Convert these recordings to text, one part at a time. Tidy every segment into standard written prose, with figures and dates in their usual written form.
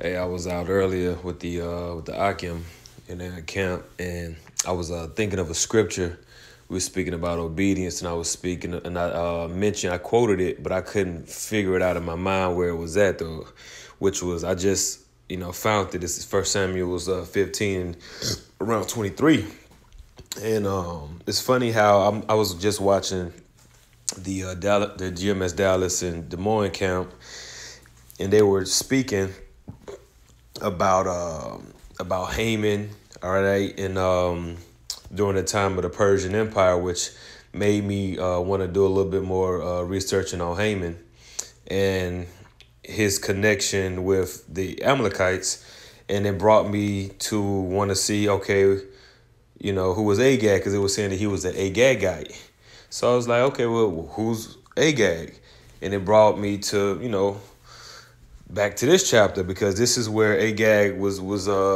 Hey, I was out earlier with the Akim in that camp, and I was thinking of a scripture. We were speaking about obedience, and I was speaking, and I quoted it, but I couldn't figure it out in my mind where it was at though, which was I just found that this is First Samuel was 15, around 23, and it's funny how I was just watching the GMS Dallas and Des Moines camp, and they were speaking about Haman, all right, and during the time of the Persian Empire, which made me want to do a little bit more researching on Haman and his connection with the Amalekites, and it brought me to want to see, okay, who was Agag, because it was saying that he was an Agagite. So I was like, okay, well, who's Agag? And it brought me to, back to this chapter, because this is where Agag was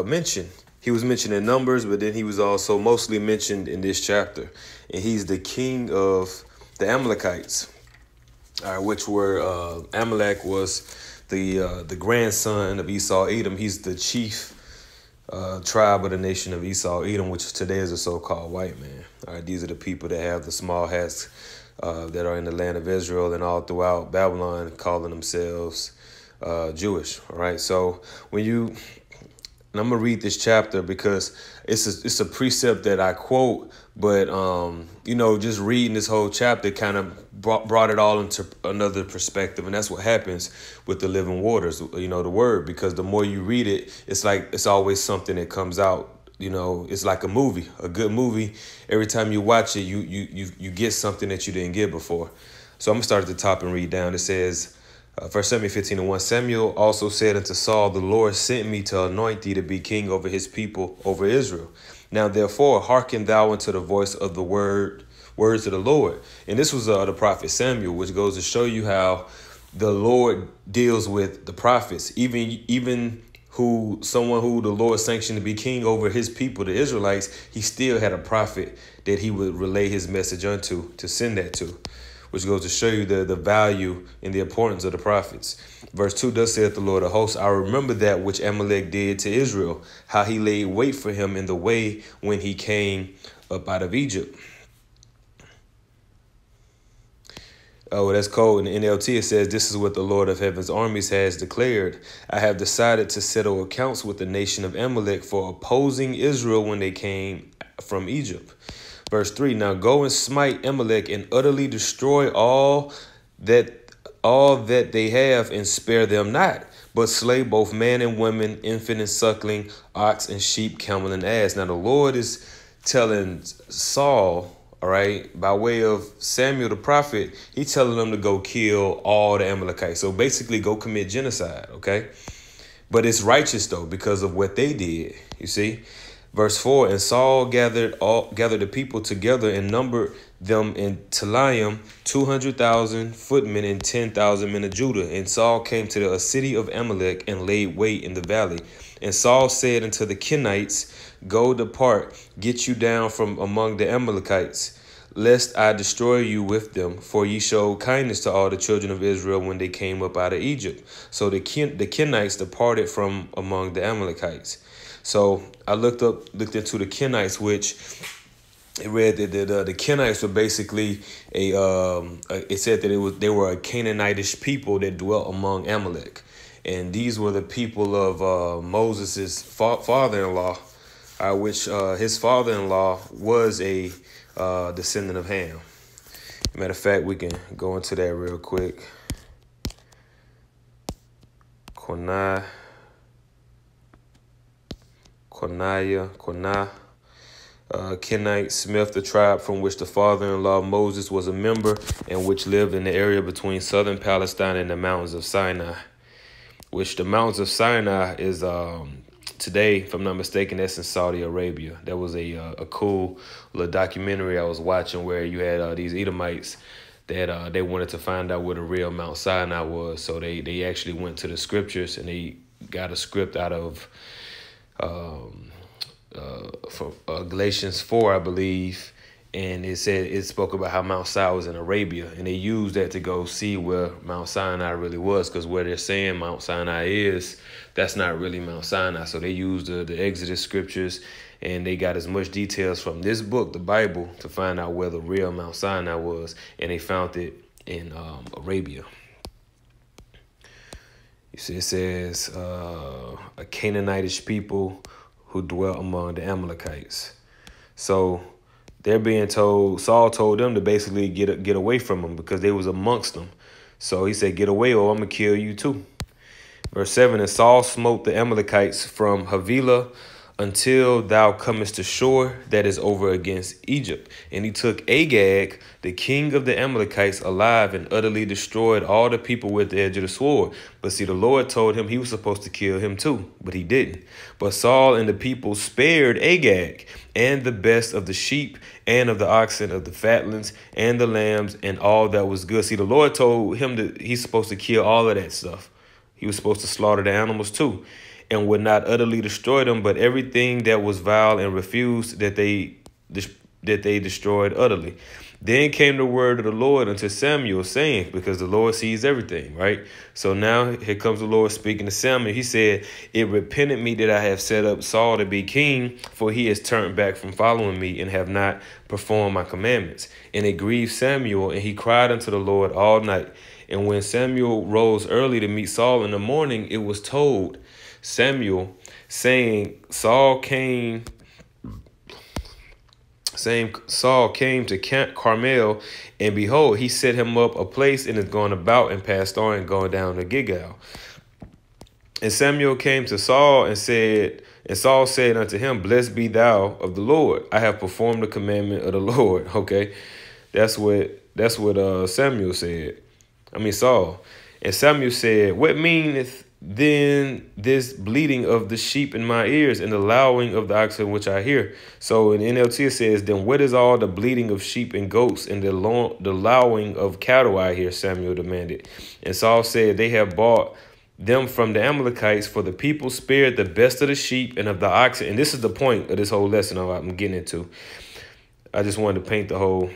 mentioned. He was mentioned in Numbers, but then he was also mostly mentioned in this chapter. And he's the king of the Amalekites, which were Amalek was the grandson of Esau Edom. He's the chief tribe of the nation of Esau Edom, which today is a so-called white man. All right, these are the people that have the small hats that are in the land of Israel and all throughout Babylon, calling themselves Jewish. All right, so and I'm gonna read this chapter because it's a precept that I quote, but just reading this whole chapter kind of brought it all into another perspective, and that's what happens with the living waters, the word, because the more you read it, it's like it's always something that comes out. It's like a movie, a good movie. Every time you watch it, you get something that you didn't get before. So I'm gonna start at the top and read down. It says, 1 Samuel 15:1, Samuel also said unto Saul, the Lord sent me to anoint thee to be king over his people, over Israel. Now therefore hearken thou unto the voice of the words of the Lord. And this was the prophet Samuel, which goes to show you how the Lord deals with the prophets, even someone who the Lord sanctioned to be king over his people, the Israelites. He still had a prophet that he would relay his message unto, to send that to, which goes to show you the value and the importance of the prophets. Verse 2, thus saith the Lord of hosts, I remember that which Amalek did to Israel, how he laid wait for him in the way when he came up out of Egypt. Oh, that's cold. In the NLT, it says, this is what the Lord of heaven's armies has declared. I have decided to settle accounts with the nation of Amalek for opposing Israel when they came from Egypt. Verse 3, now go and smite Amalek and utterly destroy all that they have, and spare them not, but slay both man and woman, infant and suckling, ox and sheep, camel and ass. Now the Lord is telling Saul, all right, by way of Samuel the prophet, he's telling them to go kill all the Amalekites. So basically go commit genocide, okay? But it's righteous though, because of what they did, you see? Verse 4, and Saul gathered the people together and numbered them in Telaim 200,000 footmen and 10,000 men of Judah. And Saul came to the city of Amalek and laid wait in the valley. And Saul said unto the Kenites, go depart, get you down from among the Amalekites, lest I destroy you with them. For ye showed kindness to all the children of Israel when they came up out of Egypt. So the Kenites departed from among the Amalekites. So I looked into the Kenites, which it read that the Kenites were basically it said that they were a Canaanitish people that dwelt among Amalek, and these were the people of Moses's father-in-law, which his father-in-law was a descendant of Ham. Matter of fact, we can go into that real quick. Konah, Kenite, Smith, the tribe from which the father-in-law Moses was a member, and which lived in the area between southern Palestine and the mountains of Sinai, which the mountains of Sinai is today, if I'm not mistaken, that's in Saudi Arabia. That was a cool little documentary I was watching where you had these Edomites that they wanted to find out where the real Mount Sinai was. So they actually went to the scriptures and they got a script out of from Galatians 4, I believe, And it spoke about how Mount Sinai was in Arabia, and they used that to go see where Mount Sinai really was, because where they're saying Mount Sinai is, that's not really Mount Sinai. So they used the Exodus scriptures, and they got as much details from this book, the Bible, to find out where the real Mount Sinai was, and they found it in Arabia. You see, it says a Canaanitish people who dwelt among the Amalekites. So they're being told, Saul told them to basically get away from them because they was amongst them. So he said, get away or I'm going to kill you too. Verse 7, and Saul smote the Amalekites from Havilah until thou comest to shore that is over against Egypt. And he took Agag, the king of the Amalekites, alive and utterly destroyed all the people with the edge of the sword. But see, the Lord told him he was supposed to kill him too, but he didn't. But Saul and the people spared Agag and the best of the sheep and of the oxen, of the fatlings and the lambs and all that was good. See, the Lord told him that he's supposed to kill all of that stuff. He was supposed to slaughter the animals too, and would not utterly destroy them, but everything that was vile and refused that they destroyed utterly. Then came the word of the Lord unto Samuel, saying, because the Lord sees everything, right? So now here comes the Lord speaking to Samuel. He said, it repented me that I have set up Saul to be king, for he has turned back from following me and have not performed my commandments. And it grieved Samuel, and he cried unto the Lord all night. And when Samuel rose early to meet Saul in the morning, it was told Samuel, saying, Saul came to Camp Carmel, and behold, he set him up a place and is going about and passed on and going down to Gilgal. And Samuel came to Saul and Saul said unto him, blessed be thou of the Lord. I have performed the commandment of the Lord. Okay, that's what Samuel said. Saul. And Samuel said, what meaneth then this bleating of the sheep in my ears and the lowing of the oxen which I hear? So in NLT it says, then what is all the bleating of sheep and goats and the lowing of cattle I hear? Samuel demanded. And Saul said, they have bought them from the Amalekites, for the people spared the best of the sheep and of the oxen. And this is the point of this whole lesson I'm getting into. I just wanted to paint the whole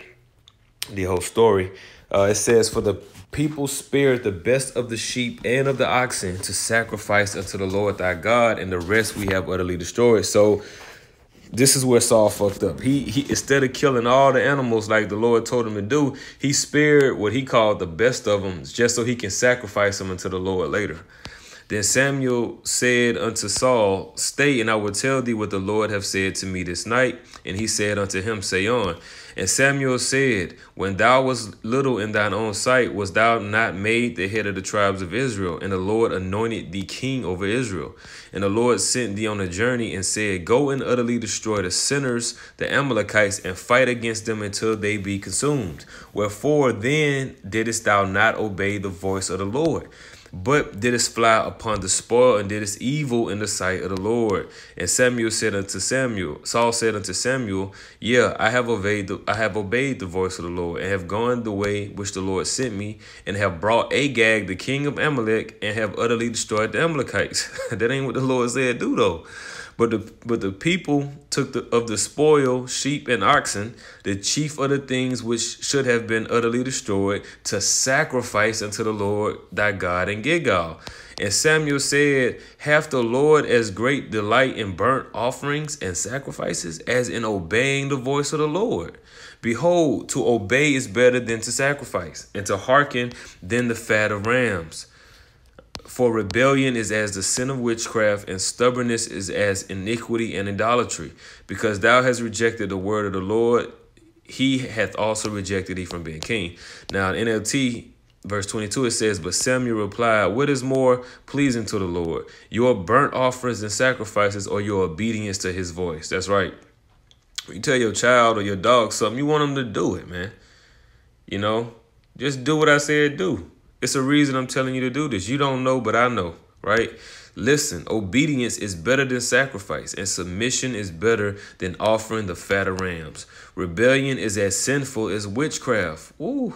story. It says, for the people spared the best of the sheep and of the oxen to sacrifice unto the Lord thy God, and the rest we have utterly destroyed. So this is where Saul fucked up. He instead of killing all the animals like the Lord told him to do, he spared what he called the best of them, just so he can sacrifice them unto the Lord later. Then Samuel said unto Saul, stay, and I will tell thee what the Lord hath said to me this night. And he said unto him, say on. And Samuel said, when thou wast little in thine own sight, wast thou not made the head of the tribes of Israel? And the Lord anointed thee king over Israel. And the Lord sent thee on a journey and said, go and utterly destroy the sinners, the Amalekites, and fight against them until they be consumed. Wherefore then didst thou not obey the voice of the Lord, but didst fly upon the spoil and didst evil in the sight of the Lord? And Saul said unto Samuel, yeah, I have obeyed the voice of the Lord, and have gone the way which the Lord sent me, and have brought Agag, the king of Amalek, and have utterly destroyed the Amalekites. That ain't what the Lord said do though. But the people took of the spoil, sheep and oxen, the chief of the things which should have been utterly destroyed, to sacrifice unto the Lord thy God in Gilgal. And Samuel said, hath the Lord as great delight in burnt offerings and sacrifices as in obeying the voice of the Lord? Behold, to obey is better than to sacrifice, and to hearken than the fat of rams. For rebellion is as the sin of witchcraft, and stubbornness is as iniquity and idolatry. Because thou hast rejected the word of the Lord, he hath also rejected thee from being king. Now in NLT, verse 22, it says, but Samuel replied, what is more pleasing to the Lord, your burnt offerings and sacrifices, or your obedience to his voice? That's right. When you tell your child or your dog something, you want them to do it, man. You know, just do what I said do. It's a reason I'm telling you to do this. You don't know, but I know, right? Listen, obedience is better than sacrifice, and submission is better than offering the fat of rams. Rebellion is as sinful as witchcraft. Woo.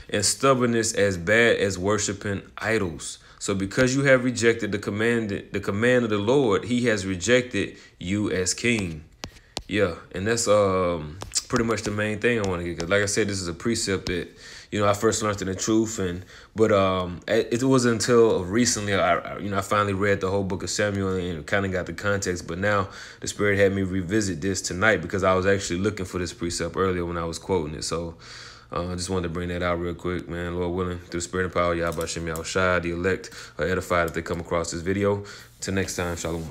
And stubbornness as bad as worshiping idols. So because you have rejected the command of the Lord, he has rejected you as king. Yeah, and that's pretty much the main thing I want to get. Cause like I said, this is a precept that, you know, I first learned in the truth, but it wasn't until recently I finally read the whole book of Samuel and kind of got the context. But now the Spirit had me revisit this tonight because I was actually looking for this precept earlier when I was quoting it. So I just wanted to bring that out real quick, man. Lord willing, through the Spirit and power, Yahweh Shem Yahushua, the elect are edified if they come across this video. Till next time, Shalom.